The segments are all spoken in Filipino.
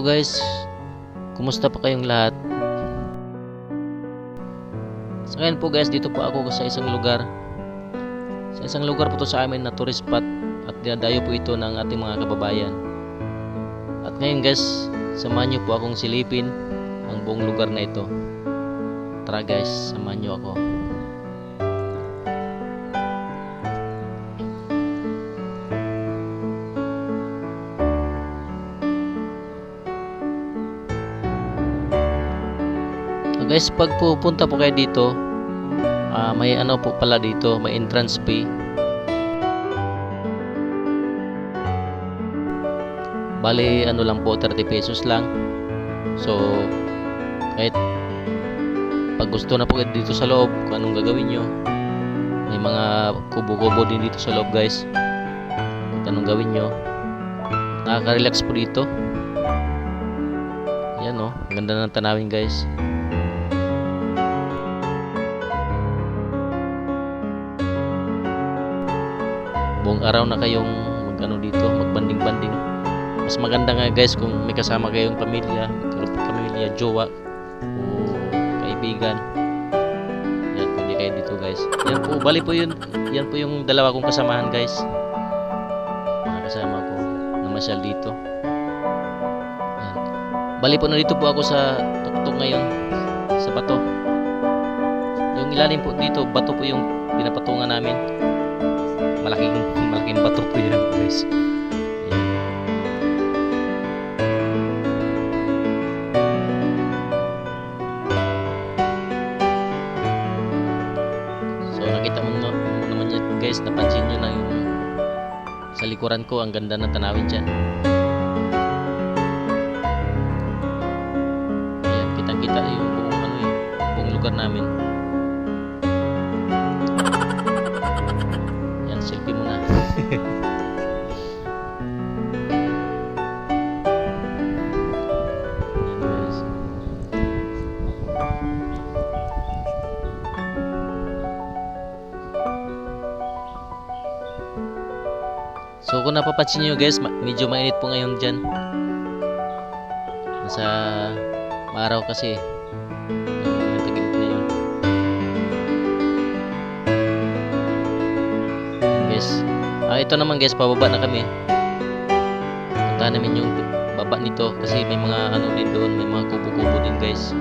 guys, kumusta pa kayong lahat? So ngayon po guys, dito po ako sa isang lugar. Sa isang lugar po to sa amin na tourist spot at dinadayo po ito ng ating mga kababayan. At ngayon guys, samahan niyo po akong silipin ang buong lugar na ito. Tara guys, samahan niyo ako. So guys, pag pupunta po kayo dito, may ano po pala dito, may entrance fee. Bali ano lang po, 30 pesos lang. So kahit pag gusto na po kayo dito sa loob, kung anong gagawin nyo, may mga kubo-kubo din dito sa loob guys. Kung anong gawin nyo, nakaka-relax po dito. Yan o, ganda ng tanawin guys. Buong araw na kayong magano dito, magbanding-banding. Mas maganda nga guys kung may kasama kayong pamilya, jowa o kaibigan. Yan, pwede kayo dito guys. Yan po, bali po yun. Yan po yung dalawa kong kasamahan guys. Mga kasama ko na masyal dito. Yan. Bali po, nandito po ako sa tuktok ngayon, sa bato. Yung ilalim po dito, bato po yung pinapatungan namin. Malaking bato po yan guys. Ayan. So nakita mo naman yan guys, napansin nyo na yung sa likuran ko, ang ganda ng tanawin dyan. Ayan, kitang-kita yung buong lugar namin. Selfie muna. So kung napapansin nyo guys, medyo mainit po ngayon dyan. Nasa maaraw kasi. Tagilid na yun. Ito naman guys, pababa na kami. Puntahan namin yung baba nito kasi may mga ano din doon, may mga kubo-kubo din guys.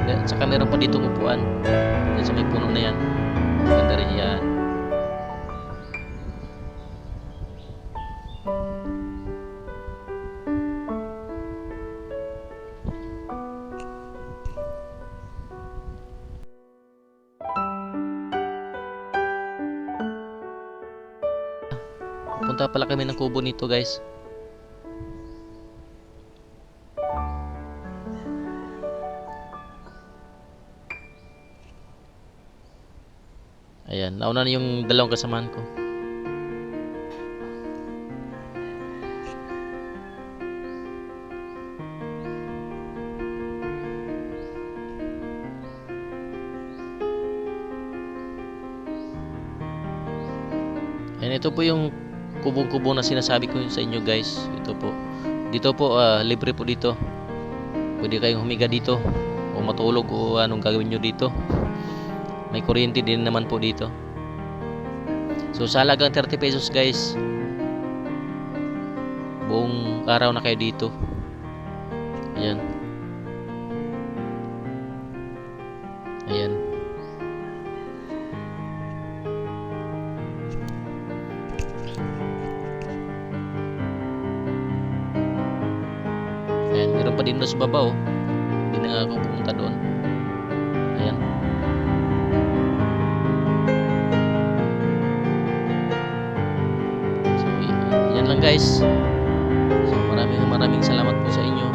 Ayan, saka meron pa dito upuan. Yan sa may puno na yan. Ganda rin yan. Punta pala kami ng kubo nito guys. Ayan, nauna na yung dalawang kasamahan ko. Ayan, ito po yung kubo-kubo na sinasabi ko sa inyo guys. Ito po. Dito po libre po dito. Pwede kayong humiga dito o matulog o anong gagawin nyo dito. May kuryente din naman po dito. So sa halagang 30 pesos guys, buong araw na kayo dito. Ayan. Ayan. Ayan, meron pa din doon sa baba oh. Hindi na nga ako pumunta doon. Ayan. So, yan lang guys. So, maraming salamat po sa inyo.